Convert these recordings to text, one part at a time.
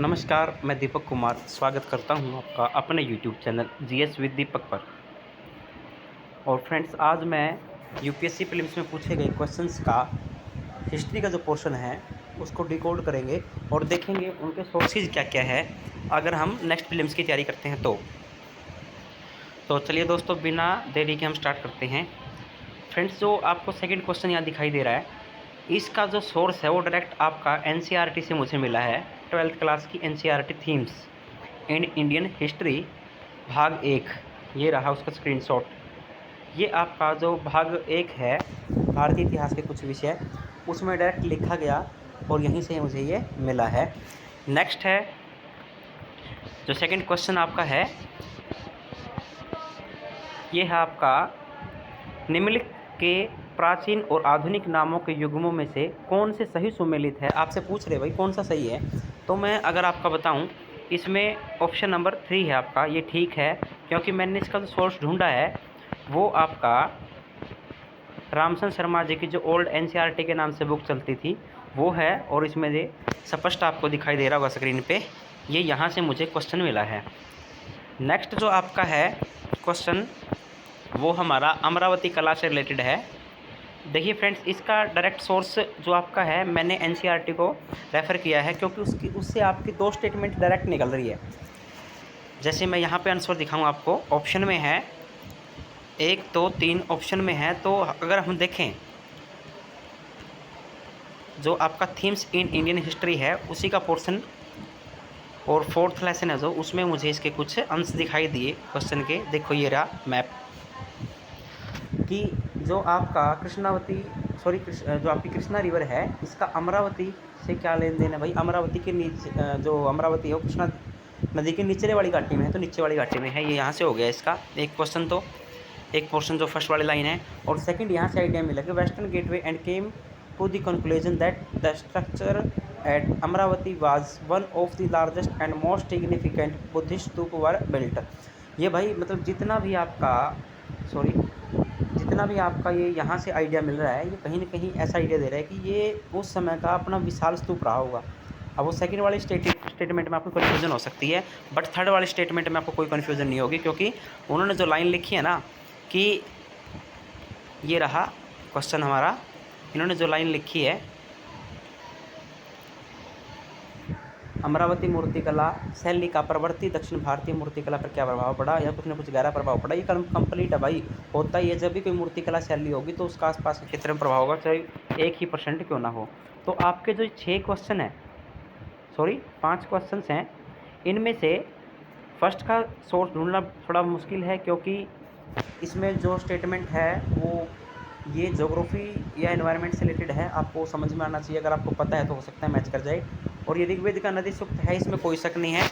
नमस्कार, मैं दीपक कुमार स्वागत करता हूं आपका अपने यूट्यूब चैनल जीएस विद दीपक पर। और फ्रेंड्स, आज मैं यूपीएससी प्रीलिम्स में पूछे गए क्वेश्चंस का हिस्ट्री का जो पोर्शन है उसको डिकोड करेंगे और देखेंगे उनके सोर्सेज क्या क्या है अगर हम नेक्स्ट प्रीलिम्स की तैयारी करते हैं तो चलिए दोस्तों, बिना देरी के हम स्टार्ट करते हैं। फ्रेंड्स, जो आपको सेकेंड क्वेश्चन यहाँ दिखाई दे रहा है, इसका जो सोर्स है वो डायरेक्ट आपका एनसीईआरटी से मुझे मिला है। 12th क्लास की NCERT themes in Indian history भाग 1, ये रहा उसका स्क्रीनशॉट। ये आपका जो भाग 1 है भारतीय इतिहास के कुछ विषय, उसमें डायरेक्ट लिखा गया और यहीं से मुझे ये मिला है। नेक्स्ट है जो सेकंड क्वेश्चन आपका है, ये है आपका निम्नलिखित के प्राचीन और आधुनिक नामों के युग्मों में से कौन से सही सुमेलित है। आपसे पूछ रहे भाई कौन सा सही है, तो मैं अगर आपका बताऊं, इसमें ऑप्शन नंबर 3 है आपका, ये ठीक है, क्योंकि मैंने इसका जो सोर्स ढूंढा है वो आपका रामचंद्र शर्मा जी की जो ओल्ड एनसीईआरटी के नाम से बुक चलती थी वो है, और इसमें ये स्पष्ट आपको दिखाई दे रहा होगा स्क्रीन पे, ये यहाँ से मुझे क्वेश्चन मिला है। नेक्स्ट जो आपका है क्वेश्चन, वो हमारा अमरावती कला से रिलेटेड है। देखिए फ्रेंड्स, इसका डायरेक्ट सोर्स जो आपका है, मैंने एनसीईआरटी को रेफ़र किया है क्योंकि उससे आपकी 2 स्टेटमेंट डायरेक्ट निकल रही है। जैसे मैं यहाँ पे आंसर दिखाऊँ आपको, ऑप्शन में है 1 2 3 ऑप्शन में है, तो अगर हम देखें जो आपका थीम्स इन इंडियन हिस्ट्री है उसी का पोर्शन और 4th लेसन है जो, उसमें मुझे इसके कुछ अंश दिखाई दिए क्वेश्चन के। देखो ये रहा मैप कि जो आपका जो आपकी कृष्णा रिवर है, इसका अमरावती से क्या लेन देन है भाई। अमरावती के नीचे जो अमरावती है वो कृष्णा नदी के निचले वाली घाटी में है, तो नीचे वाली घाटी में है, ये यहाँ से हो गया इसका एक क्वेश्चन। तो एक पोर्शन जो फर्स्ट वाली लाइन है, और सेकंड यहाँ से आइडिया मिला कि western gateway and came to the conclusion that the structure at Amaravati was one of the largest and most significant Buddhist stupa were built. ये भाई मतलब जितना भी आपका ये यहाँ से आइडिया मिल रहा है, ये कहीं ना कहीं ऐसा आइडिया दे रहा है कि ये उस समय का अपना विशाल स्तूप रहा होगा। अब वो सेकंड वाली स्टेटमेंट में आपको कन्फ्यूजन हो सकती है, बट थर्ड वाली स्टेटमेंट में आपको कोई कन्फ्यूजन नहीं होगी, क्योंकि उन्होंने जो लाइन लिखी है ना कि ये रहा क्वेश्चन हमारा, इन्होंने जो लाइन लिखी है, अमरावती मूर्तिकला शैली का प्रवर्ती दक्षिण भारतीय मूर्तिकला पर क्या प्रभाव पड़ा, या कुछ न कुछ गहरा प्रभाव पड़ा। ये कंप्लीट है भाई, होता ही है जब भी कोई मूर्तिकला शैली होगी तो उसका आसपास के क्षेत्र में प्रभाव होगा, चाहे 1% क्यों ना हो। तो आपके जो 5 क्वेश्चन हैं, इनमें से फर्स्ट का सोर्स ढूंढना थोड़ा मुश्किल है, क्योंकि इसमें जो स्टेटमेंट है वो ये ज्योग्राफी या एनवायरनमेंट से रिलेटेड है, आपको समझ में आना चाहिए। अगर आपको पता है तो हो सकता है मैच कर जाए। और ये ऋग्वेद का नदी सूक्त है, इसमें कोई शक नहीं है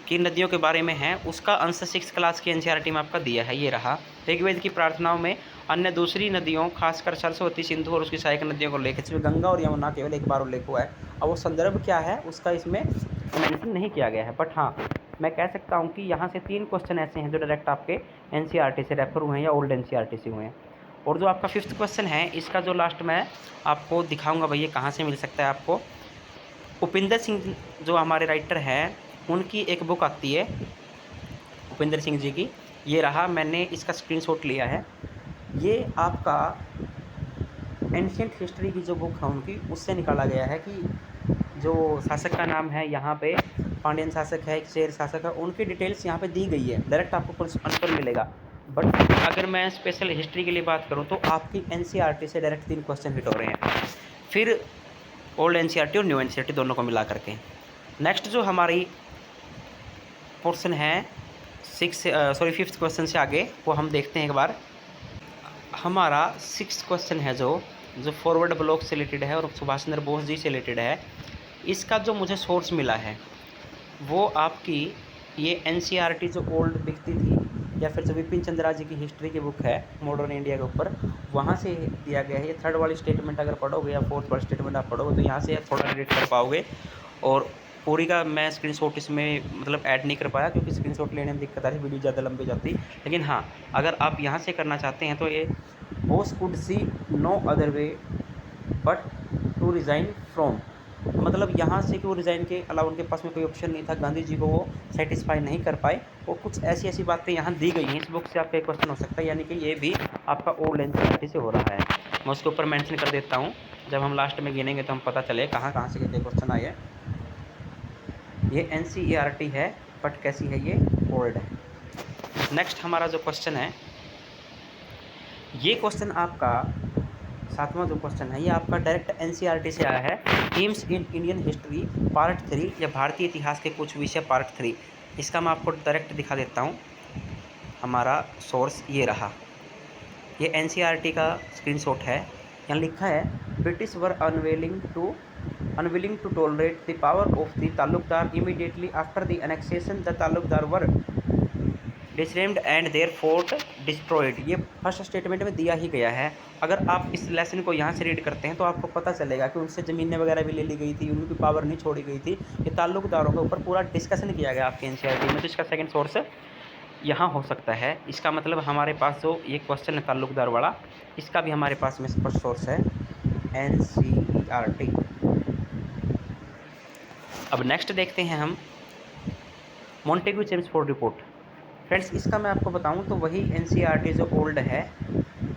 कि नदियों के बारे में है, उसका अंश 6th क्लास की एनसीईआरटी में आपका दिया है। ये रहा ऋग्वेद की प्रार्थनाओं में अन्य दूसरी नदियों, खासकर सरस्वती, सिंधु और उसकी सहायक नदियों को उल्लेख, इसमें गंगा और यमुना केवल एक बार उल्लेख हुआ है। अब वो संदर्भ क्या है उसका इसमें मेंशन नहीं किया गया है, बट हाँ मैं कह सकता हूँ कि यहाँ से 3 क्वेश्चन ऐसे हैं जो डायरेक्ट आपके एनसीईआरटी से रेफर हुए हैं या ओल्ड एनसीईआरटी से हुए हैं। और जो आपका 5th क्वेश्चन है, इसका जो लास्ट में आपको दिखाऊंगा भैया कहाँ से मिल सकता है आपको। उपिंदर सिंह जो हमारे राइटर हैं, उनकी एक बुक आती है उपिंदर सिंह जी की, ये रहा, मैंने इसका स्क्रीनशॉट लिया है। ये आपका एंशिएंट हिस्ट्री की जो बुक है उनकी, उससे निकाला गया है कि जो शासक का नाम है यहाँ पे, पांड्यन शासक है, शेर शासक है, उनकी डिटेल्स यहाँ पे दी गई है, डायरेक्ट आपको आंसर मिलेगा। बट अगर मैं स्पेशल हिस्ट्री के लिए बात करूँ तो आपकी एनसीईआरटी से डायरेक्ट 3 क्वेश्चन हिट हो रहे हैं, फिर ओल्ड एनसीईआरटी और न्यू एनसीईआरटी दोनों को मिला करके। नेक्स्ट जो हमारी पोर्शन है 5th क्वेश्चन से आगे, वो हम देखते हैं एक बार। हमारा 6th क्वेश्चन है जो फॉरवर्ड ब्लॉक से रिलेटेड है और सुभाष चंद्र बोस जी से रिलेटेड है। इसका जो मुझे सोर्स मिला है वो आपकी ये एनसीईआरटी जो ओल्ड दिखती थी, या फिर जो विपिन चंद्रा जी की हिस्ट्री की बुक है मॉडर्न इंडिया के ऊपर, वहाँ से दिया गया है। ये थर्ड वाली स्टेटमेंट अगर पढ़ोगे या 4th वाली स्टेटमेंट आप पढ़ोगे तो यहाँ से थोड़ा रिलेट कर पाओगे। और पूरी का मैं स्क्रीनशॉट इसमें मतलब ऐड नहीं कर पाया, क्योंकि स्क्रीनशॉट लेने में दिक्कत आ रही, वीडियो ज़्यादा लंबी जाती। लेकिन हाँ, अगर आप यहाँ से करना चाहते हैं तो ये Bose could see no other way but to resign from मतलब यहाँ से कि वो रिज़ाइन के अलावा उनके पास में कोई ऑप्शन नहीं था, गांधी जी को वो सेटिस्फाई नहीं कर पाए। और कुछ ऐसी ऐसी बातें यहाँ दी गई हैं, इस बुक से आपका एक क्वेश्चन हो सकता है, यानी कि ये भी आपका ओल्ड एनसीईआरटी से हो रहा है। मैं उसके ऊपर मेंशन कर देता हूँ, जब हम लास्ट में गिनेंगे तो हम पता चले कहाँ कहाँ से कितने क्वेश्चन आए हैं। ये एनसीईआरटी है, बट कैसी है, ये ओल्ड है। नेक्स्ट हमारा जो क्वेश्चन है, ये क्वेश्चन आपका 7वां जो क्वेश्चन है, ये आपका डायरेक्ट एनसीईआरटी से आया है। Themes in Indian history part 3, या भारतीय इतिहास के कुछ विषय पार्ट 3। इसका मैं आपको डायरेक्ट दिखा देता हूँ। हमारा सोर्स ये रहा, ये एनसीईआरटी का स्क्रीनशॉट है। यहाँ लिखा है, British were unwilling to tolerate the power of the taluqdar immediately after the annexation the taluqdar were disarmed and their fort destroyed. ये फर्स्ट स्टेटमेंट में दिया ही गया है। अगर आप इस लेसन को यहाँ से रीड करते हैं तो आपको पता चलेगा कि उनसे ज़मीनें वगैरह भी ले ली गई थी, उनकी पावर नहीं छोड़ी गई थी। ये ताल्लुकदारों के ऊपर पूरा डिस्कशन किया गया आपके एनसीईआरटी में। तो इसका सेकंड सोर्स यहाँ हो सकता है। इसका मतलब हमारे पास जो ये क्वेश्चन है ताल्लुकदार वाला, इसका भी हमारे पास में फर्स्ट सोर्स है एनसीईआरटी। अब नेक्स्ट देखते हैं हम मॉन्टेग्यू चेम्सफोर्ड रिपोर्ट। फ्रेंड्स, इसका मैं आपको बताऊं तो वही एनसीईआरटी जो ओल्ड है,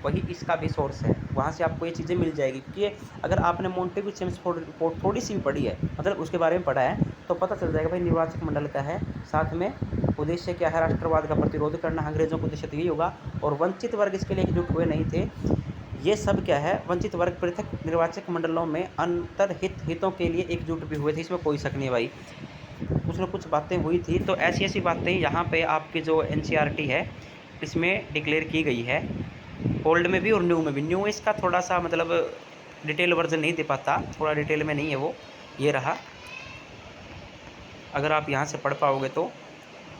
वही इसका भी सोर्स है। वहाँ से आपको ये चीज़ें मिल जाएगी, क्योंकि अगर आपने मॉन्टेग्यू चेम्सफोर्ड रिपोर्ट थोड़ी सी भी पढ़ी है, मतलब उसके बारे में पढ़ा है, तो पता चल जाएगा भाई निर्वाचक मंडल का है, साथ में उद्देश्य क्या है, राष्ट्रवाद का प्रतिरोध करना, अंग्रेजों का उद्देश्य तो यही होगा, और वंचित वर्ग इसके लिए एकजुट हुए नहीं थे। ये सब क्या है, वंचित वर्ग पृथक निर्वाचक मंडलों में हितों के लिए एकजुट भी हुए थे, इसमें कोई शक नहीं है भाई। कुछ न कुछ बातें हुई थी, तो ऐसी ऐसी बातें यहाँ पे आपकी जो एनसीईआरटी है इसमें डिक्लेयर की गई है, ओल्ड में भी और न्यू में भी। न्यू इसका थोड़ा सा मतलब डिटेल वर्जन नहीं दे पाता, थोड़ा डिटेल में नहीं है वो। ये रहा, अगर आप यहाँ से पढ़ पाओगे तो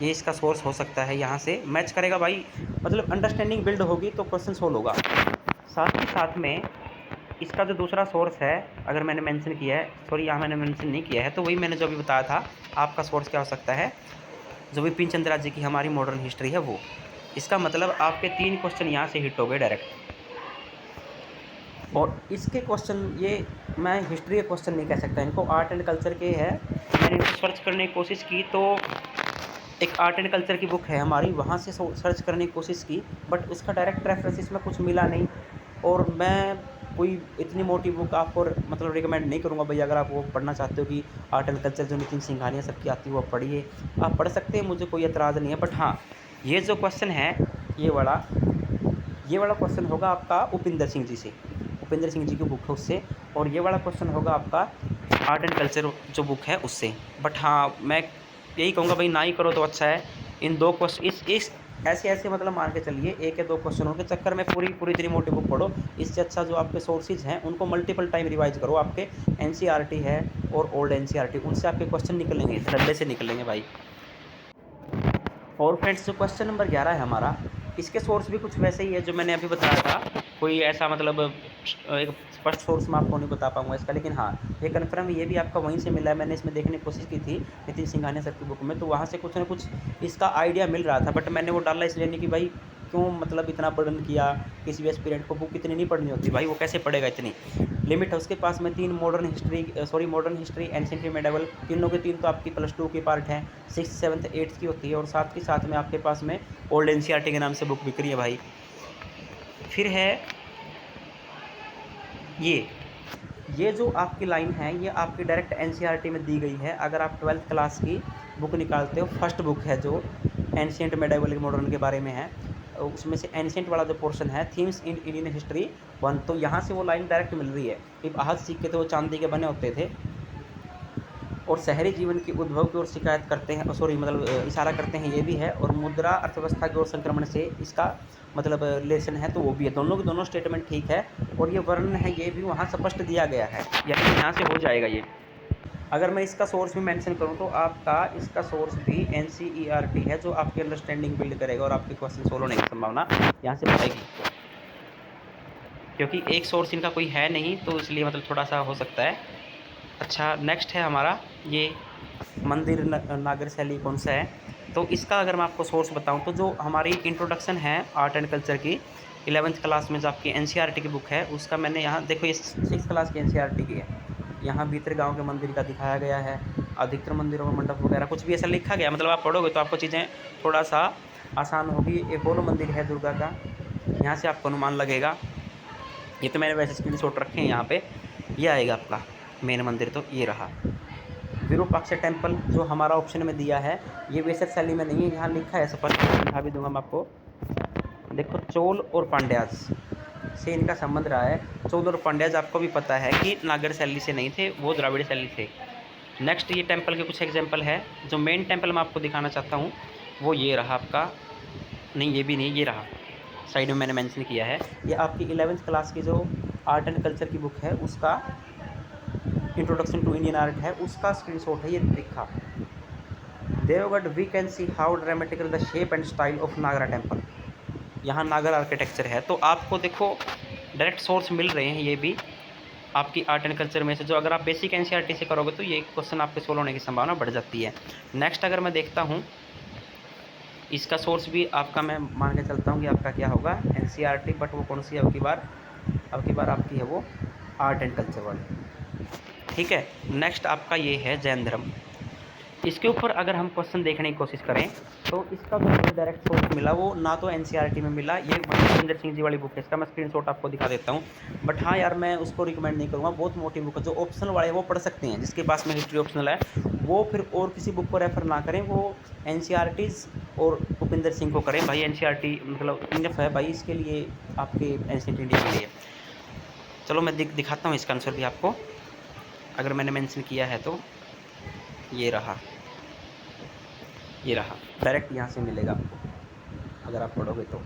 ये इसका सोर्स हो सकता है, यहाँ से मैच करेगा भाई, मतलब अंडरस्टैंडिंग बिल्ड होगी तो क्वेश्चन सोल्व होगा। साथ ही साथ में इसका जो दूसरा सोर्स है, अगर मैंने मेंशन किया है, सॉरी यहाँ मैंने मेंशन नहीं किया है, तो वही मैंने जो भी बताया था, आपका सोर्स क्या हो सकता है, जो भी बिपिन चंद्र जी की हमारी मॉडर्न हिस्ट्री है वो। इसका मतलब आपके 3 क्वेश्चन यहाँ से हिट हो गए डायरेक्ट। और इसके क्वेश्चन, ये मैं हिस्ट्री के क्वेश्चन नहीं कह सकता, इनको आर्ट एंड कल्चर के है। मैंने इनको सर्च करने की कोशिश की, तो एक आर्ट एंड कल्चर की बुक है हमारी, वहाँ से सर्च करने की कोशिश की, बट उसका डायरेक्ट रेफरेंस इसमें कुछ मिला नहीं। और मैं कोई इतनी मोटी बुक आपको मतलब रिकमेंड नहीं करूँगा भाई। अगर आप वो पढ़ना चाहते हो कि आर्ट एंड कल्चर जो नितिन सिंघानिया सबकी आती है वो पढ़िए, आप पढ़ सकते हैं, मुझे कोई एतराज़ नहीं है। बट हाँ, ये जो क्वेश्चन है, ये वाला क्वेश्चन होगा आपका उपिंदर सिंह जी से, उपिंदर सिंह जी की बुक है उससे। और ये वाला क्वेश्चन होगा आपका आर्ट एंड कल्चर जो बुक है उससे। बट हाँ, मैं यही कहूँगा भाई, ना ही करो तो अच्छा है। इन 2 क्वेश्चन इस ऐसे मतलब मान के चलिए, 1 या 2 क्वेश्चनों के चक्कर में पूरी इतनी मोटी बुक पढ़ो। इससे अच्छा जो आपके सोर्सेज हैं उनको मल्टीपल टाइम रिवाइज करो। आपके एनसीईआरटी है और ओल्ड एनसीईआरटी, उनसे आपके क्वेश्चन निकलेंगे, डंडे से निकलेंगे भाई। और फ्रेंड्स, जो क्वेश्चन नंबर 11 है हमारा, इसके सोर्स भी कुछ वैसे ही है जो मैंने अभी बताया था। कोई ऐसा मतलब एक फर्स्ट सोर्स मैं आपको नहीं बता पाऊँगा इसका, लेकिन हाँ, ये कन्फर्म ये भी आपका वहीं से मिला है। मैंने इसमें देखने की कोशिश की थी नितिन सिंघानिया सर की बुक में, तो वहाँ से कुछ ना कुछ इसका आइडिया मिल रहा था। बट मैंने वो डाला इसलिए नहीं कि भाई क्यों मतलब इतना बर्डन किया, किसी भी एस्पिरेंट को बुक इतनी नहीं पढ़नी होती भाई, वो कैसे पढ़ेगा, इतनी लिमिट है उसके पास में। 3 मॉडर्न हिस्ट्री, एंशिएंट मेडिवल, तीनों के 3 तो आपकी +2 की पार्ट हैं, 6th 7th 8th की होती है, और साथ ही साथ में आपके पास में ओल्ड एनसीईआरटी के नाम से बुक बिक रही है भाई। फिर है ये जो आपकी लाइन है, ये आपकी डायरेक्ट एनसीईआरटी में दी गई है। अगर आप 12th क्लास की बुक निकालते हो, फर्स्ट बुक है जो एंशिएंट मेडिवल मॉडर्न के बारे में है, उसमें से एंशिएंट वाला जो पोर्शन है, थीम्स इन इंडियन हिस्ट्री 1, तो यहाँ से वो लाइन डायरेक्ट मिल रही है कि आहत सिक्के थे वो चांदी के बने होते थे, और शहरी जीवन की उद्भव की ओर शिकायत करते हैं, सॉरी मतलब इशारा करते हैं, ये भी है। और मुद्रा अर्थव्यवस्था की ओर संक्रमण से इसका मतलब रिलेशन है, तो वो भी है। दोनों के दोनों स्टेटमेंट ठीक है। और ये वर्णन है, ये भी वहाँ स्पष्ट दिया गया है, यानी यहाँ से हो जाएगा ये। अगर मैं इसका सोर्स भी मेंशन करूँ तो आपका इसका सोर्स भी एनसीईआरटी है, जो आपकी अंडरस्टैंडिंग बिल्ड करेगा और आपके क्वेश्चन सोल्व होने की संभावना यहाँ से बढ़ेगी, क्योंकि एक सोर्स इनका कोई है नहीं, तो इसलिए मतलब थोड़ा सा हो सकता है। अच्छा, नेक्स्ट है हमारा ये मंदिर नागर शैली कौन सा है, तो इसका अगर मैं आपको सोर्स बताऊं तो जो हमारी इंट्रोडक्शन है आर्ट एंड कल्चर की 11th क्लास में जो आपकी एनसीईआरटी की बुक है, उसका मैंने यहाँ देखो, ये 6th क्लास की एनसीईआरटी की है, यहाँ भीतर गांव के मंदिर का दिखाया गया है, अधिकतर मंदिरों में मंडप वगैरह कुछ भी ऐसा लिखा गया, मतलब आप पढ़ोगे तो आपको चीज़ें थोड़ा सा आसान होगी। एक और मंदिर है दुर्गा का, यहाँ से आपको अनुमान लगेगा। ये तो मैंने वैसे स्क्रीनशॉट रखे हैं यहाँ पे। ये आएगा आपका मेन मंदिर, तो ये रहा विरूपाक्ष टेम्पल जो हमारा ऑप्शन में दिया है। ये वैसे शैली में नहीं है, यहाँ लिखा है स्पष्ट, दिखा भी दूंगा मैं आपको। देखो चोल और पांड्याज से इनका संबंध रहा है। चोल और पांड्याज आपको भी पता है कि नागर शैली से नहीं थे, वो द्राविड़ शैली थे। नेक्स्ट ये टेम्पल के कुछ एग्जाम्पल है। जो मेन टेम्पल मैं आपको दिखाना चाहता हूँ वो ये रहा आपका, नहीं ये भी नहीं, ये रहा साइड में मैंने मेंशन किया है। ये आपकी 11वीं क्लास की जो आर्ट एंड कल्चर की बुक है उसका इंट्रोडक्शन टू इंडियन आर्ट है, उसका स्क्रीनशॉट है ये लिखा। Deogarh we can see how dramatical the shape and style of Nagara temple. यहाँ नागर आर्किटेक्चर है, तो आपको देखो डायरेक्ट सोर्स मिल रहे हैं ये भी आपकी आर्ट एंड कल्चर में से। जो अगर आप बेसिक एनसीईआरटी से करोगे तो ये क्वेश्चन आपके सोल्व होने की संभावना बढ़ जाती है। नेक्स्ट अगर मैं देखता हूँ इसका सोर्स भी आपका, मैं मान के चलता हूँ कि आपका क्या होगा एनसीईआरटी, बट वो कौन सी है अब की बार आपकी है वो आर्ट एंड कल्चर वाली। ठीक है, नेक्स्ट आपका ये है जैन धर्म। इसके ऊपर अगर हम क्वेश्चन देखने की कोशिश करें तो इसका जो मुझे डायरेक्ट सोर्स मिला वो ना तो एनसीईआरटी में मिला, ये महेंद्र सिंह जी वाली बुक है, इसका मैं स्क्रीनशॉट आपको दिखा देता हूँ। बट हाँ यार मैं उसको रिकमेंड नहीं करूँगा, बहुत मोटी बुक है। जो ऑप्शनल वाले हैं वो पढ़ सकते हैं, जिसके पास में हिस्ट्री ऑप्शनल है वो फिर और किसी बुक को रेफर ना करें, वो एनसीईआरटीज़ और भूपिंदर सिंह को करें भाई। एनसीईआरटी मतलब इनफ है भाई इसके लिए, आपके एंशिएंट इंडिया के लिए। चलो मैं दिखाता हूँ इसका आंसर भी आपको, अगर मैंने मेंशन किया है तो ये रहा डायरेक्ट यहाँ से मिलेगा आपको अगर आप पढ़ोगे तो।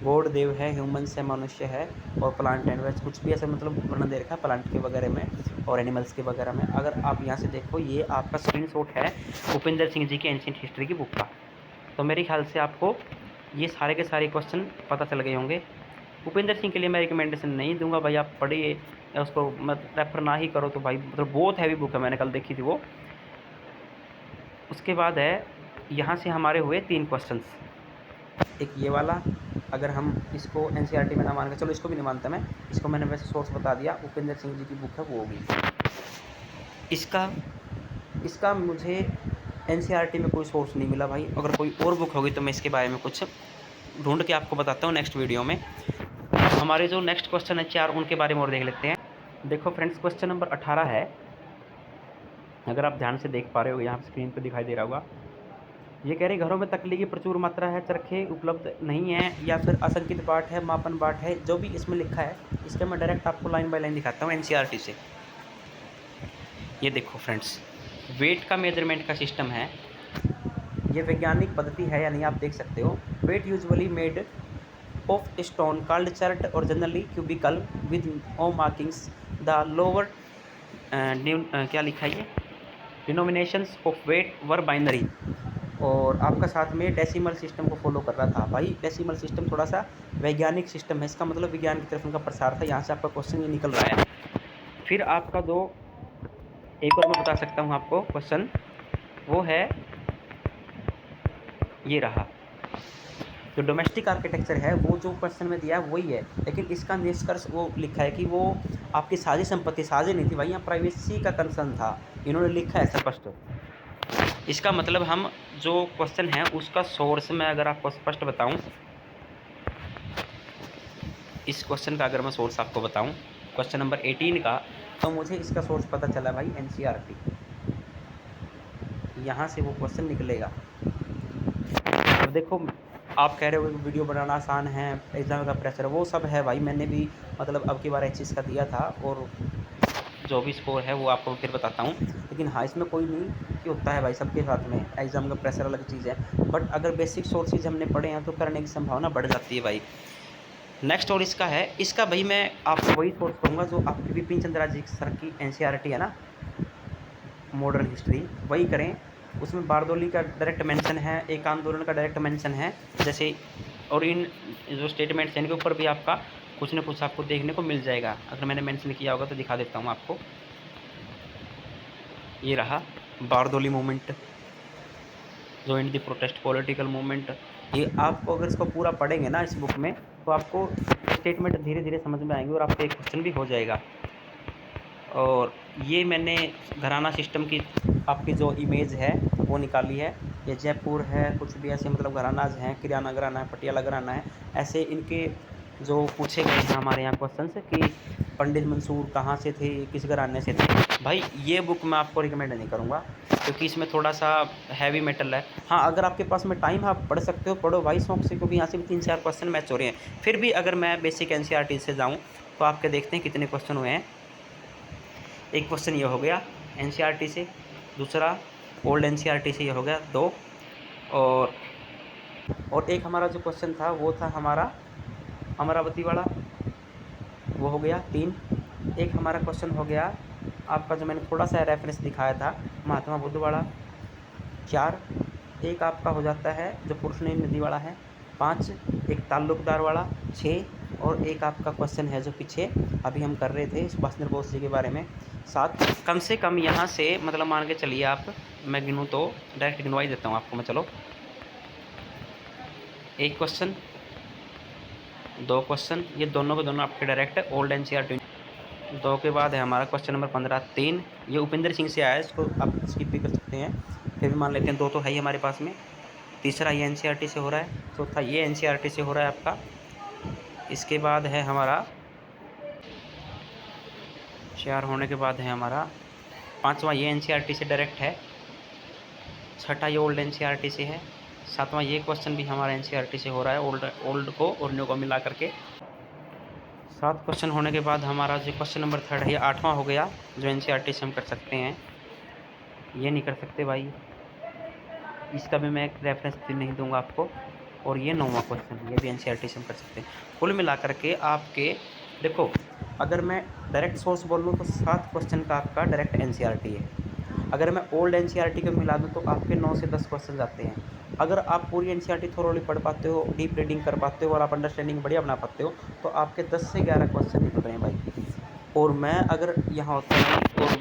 गॉड देव है, ह्यूमंस है, मनुष्य है, और प्लांट एंड वेज कुछ भी ऐसे मतलब वर्णन दे रखा है प्लांट के वगैरह में और एनिमल्स के वगैरह में। अगर आप यहाँ से देखो ये आपका स्क्रीनशॉट है भूपिंदर सिंह जी की एंशिएंट हिस्ट्री की बुक का। तो मेरे ख्याल से आपको ये सारे के सारे क्वेश्चन पता चल गए होंगे। भूपिंदर सिंह के लिए मैं रिकमेंडेशन नहीं दूंगा भाई, आप पढ़िए या उसको मत रेफर ना ही करो तो भाई, मतलब बहुत हैवी बुक है, मैंने कल देखी थी वो। उसके बाद है यहाँ से हमारे हुए 3 क्वेश्चंस। एक ये वाला, अगर हम इसको एनसीईआरटी में ना मान के, चलो इसको भी नहीं मानता मैं, इसको मैंने वैसे सोर्स बता दिया, भूपेंद्र सिंह जी की बुक है वो होगी। इसका मुझे एनसीईआरटी में कोई सोर्स नहीं मिला भाई, अगर कोई और बुक होगी तो मैं इसके बारे में कुछ ढूंढ के आपको बताता हूँ नेक्स्ट वीडियो में। हमारे जो नेक्स्ट क्वेश्चन है 4 उनके बारे में और देख लेते हैं। देखो फ्रेंड्स क्वेश्चन नंबर 18 है, अगर आप ध्यान से देख पा रहे हो यहाँ स्क्रीन पर दिखाई दे रहा होगा। ये कह रही घरों में तकली की प्रचुर मात्रा है, चरखे उपलब्ध नहीं है, या फिर असंकित बाट है, मापन बाट है, जो भी इसमें लिखा है इसके मैं डायरेक्ट आपको लाइन बाय लाइन दिखाता हूँ एनसीईआरटी से। ये देखो फ्रेंड्स, वेट का मेजरमेंट का सिस्टम है, ये वैज्ञानिक पद्धति है या नहीं आप देख सकते हो। Weight usually made of stone called chert और generally cubical with no markings the lower क्या लिखा है ये denominations of weight were binary. और आपका साथ में डेसिमल सिस्टम को फॉलो कर रहा था भाई। डेसिमल सिस्टम थोड़ा सा वैज्ञानिक सिस्टम है, इसका मतलब विज्ञान की तरफ उनका प्रसार था, यहाँ से आपका क्वेश्चन ये निकल रहा है। फिर आपका दो एक और मैं बता सकता हूँ आपको क्वेश्चन, वो है ये रहा। जो डोमेस्टिक आर्किटेक्चर है वो जो क्वेश्चन में दिया है वही है, लेकिन इसका निष्कर्ष वो लिखा है कि वो आपकी साझी संपत्ति, साझी नहीं थी भाई, यहाँ प्राइवेसी का कंसर्न था, इन्होंने लिखा है स्पष्ट। इसका मतलब हम जो क्वेश्चन है उसका सोर्स मैं अगर आपको स्पष्ट बताऊं, इस क्वेश्चन का अगर मैं सोर्स आपको बताऊं क्वेश्चन नंबर 18 का, तो मुझे इसका सोर्स पता चला भाई एनसीईआरटी, यहाँ से वो क्वेश्चन निकलेगा। अब देखो आप कह रहे हो कि वीडियो बनाना आसान है, एग्ज़ाम का प्रेशर, वो सब है भाई, मैंने भी मतलब अब की बार एचएस का दिया था और जो भी स्कोर है वो आपको फिर बताता हूँ। लेकिन हाँ इसमें कोई नहीं कि होता है भाई सबके साथ में, एग्ज़ाम का प्रेशर अलग चीज़ है, बट अगर बेसिक सोर्सेज हमने पढ़े हैं तो करने की संभावना बढ़ जाती है भाई। नेक्स्ट और इसका है, इसका भाई मैं आपको वही सोर्स कहूँगा जो आपकी बिपिन चंद्रा जी सर की एनसीईआरटी है ना मॉडर्न हिस्ट्री, वही करें। उसमें बारदौली का डायरेक्ट मेंशन है, एक आंदोलन का डायरेक्ट मेंशन है जैसे, और इन जो स्टेटमेंट्स हैं इनके ऊपर भी आपका कुछ न कुछ आपको देखने को मिल जाएगा। अगर मैंने मेंशन किया होगा तो दिखा देता हूँ आपको। ये रहा बारदौली मूवमेंट, जो इन दी प्रोटेस्ट पॉलिटिकल मूवमेंट, ये आपको अगर इसको पूरा पढ़ेंगे ना इस बुक में तो आपको स्टेटमेंट धीरे धीरे समझ में आएंगे और आपको एक क्वेश्चन भी हो जाएगा। और ये मैंने घराना सिस्टम की आपकी जो इमेज है वो निकाली है। ये जयपुर है, कुछ भी ऐसे मतलब घरानाज हैं, किराना घराना है, पटियाला घराना है, ऐसे इनके जो पूछे गए हैं हमारे यहाँ क्वेश्चन कि पंडित मंसूर कहाँ से थे, किस घराने से थे। भाई ये बुक मैं आपको रिकमेंड नहीं करूँगा क्योंकि इसमें थोड़ा सा हैवी मेटल है। हाँ, अगर आपके पास में टाइम है आप पढ़ सकते हो, पढ़ो भाई शौक से, क्योंकि यहाँ से भी 3-4 क्वेश्चन मैच हो रहे हैं। फिर भी अगर मैं बेसिक एनसीईआरटी से जाऊँ तो आपके देखते हैं कितने क्वेश्चन हुए हैं। एक क्वेश्चन ये हो गया एनसीईआरटी से, दूसरा ओल्ड एनसीईआरटी से ये हो गया 2, और एक हमारा जो क्वेश्चन था वो था हमारा अमरावती वाला, वो हो गया 3। एक हमारा क्वेश्चन हो गया आपका जो मैंने थोड़ा सा रेफरेंस दिखाया था महात्मा बुद्ध वाला, 4। एक आपका हो जाता है जो पुरुषनी नदी वाला है, 5। एक ताल्लुकदार वाला, 6। और एक आपका क्वेश्चन है जो पीछे अभी हम कर रहे थे सुभाष चंद्र बोस जी के बारे में, 7। कम से कम यहाँ से मतलब मान के चलिए आप, मैं गिनूँ तो डायरेक्ट गिनवा ही देता हूँ आपको मैं, चलो। एक क्वेश्चन, 2 क्वेश्चन, ये दोनों के दोनों आपके डायरेक्ट है ओल्ड एनसीईआरटी। 2 के बाद है हमारा क्वेश्चन नंबर 15, 3। ये उपेंद्र सिंह से आया है, इसको आप स्किप भी कर सकते हैं, फिर भी मान लेते हैं 2 तो है ही हमारे पास में। तीसरा ये एनसीईआरटी से हो रहा है, चौथा ये एनसीईआरटी से हो रहा है आपका। इसके बाद है हमारा 4 होने के बाद है हमारा 5वां ये एनसीईआरटी से डायरेक्ट है, 6ठा ये ओल्ड एनसीईआरटी से है, 7वां ये क्वेश्चन भी हमारा एनसीईआरटी से हो रहा है, ओल्ड को और न्यू को मिला करके। 7 क्वेश्चन होने के बाद हमारा जो क्वेश्चन नंबर 3 है ये 8वां हो गया, जो एनसीईआरटी से हम कर सकते हैं। ये नहीं कर सकते भाई, इसका भी मैं एक रेफरेंस नहीं दूंगा आपको। और ये 9वां क्वेश्चन, ये भी एनसीईआरटी से हम कर सकते हैं। कुल मिला करके आपके देखो, अगर मैं डायरेक्ट सोर्स बोल लूँ तो 7 क्वेश्चन का आपका डायरेक्ट एनसीईआरटी है। अगर मैं ओल्ड एनसीईआरटी को मिला दूँ तो आपके 9 से 10 क्वेश्चन आते हैं। अगर आप पूरी एनसीईआरटी थोरोली पढ़ पाते हो, डीप रीडिंग कर पाते हो और आप अंडरस्टैंडिंग बढ़िया बना पाते हो तो आपके 10 से 11 क्वेश्चन निकल रहे हैं भाई। और मैं अगर यहाँ होता हूँ और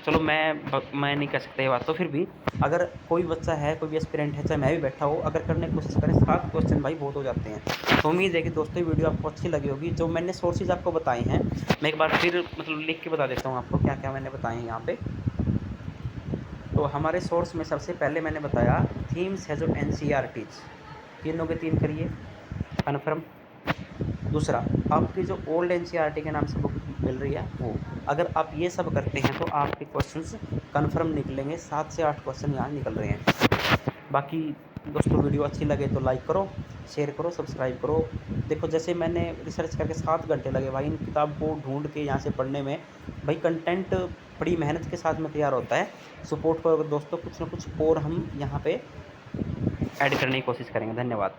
चलो मैं नहीं कह सकता ये बात, तो फिर भी अगर कोई बच्चा है, कोई भी एस्पिरेंट है, चाहे मैं भी बैठा हूँ, अगर करने की कोशिश करें 7 क्वेश्चन भाई बहुत हो जाते हैं। तो उम्मीद है कि दोस्तों ये वीडियो आपको अच्छी लगी होगी। जो मैंने सोर्सेज आपको बताए हैं मैं एक बार फिर मतलब लिख के बता देता हूँ आपको क्या क्या मैंने बताए हैं यहाँ पे। तो हमारे सोर्स में सबसे पहले मैंने बताया थीम्स है जो एनसीईआरटीज, तीनों के 3 करिए कन्फर्म। दूसरा आपकी जो ओल्ड एनसीईआरटी के नाम से बुक मिल रही है वो, अगर आप ये सब करते हैं तो आपके क्वेश्चंस कन्फर्म निकलेंगे, 7 से 8 क्वेश्चन यहाँ निकल रहे हैं। बाकी दोस्तों वीडियो अच्छी लगे तो लाइक करो, शेयर करो, सब्सक्राइब करो। देखो जैसे मैंने रिसर्च करके 7 घंटे लगे भाई इन किताब को ढूंढ के यहाँ से पढ़ने में। भाई कंटेंट बड़ी मेहनत के साथ में तैयार होता है। सपोर्ट करो दोस्तों, कुछ ना कुछ और हम यहाँ पे ऐड करने की कोशिश करेंगे। धन्यवाद।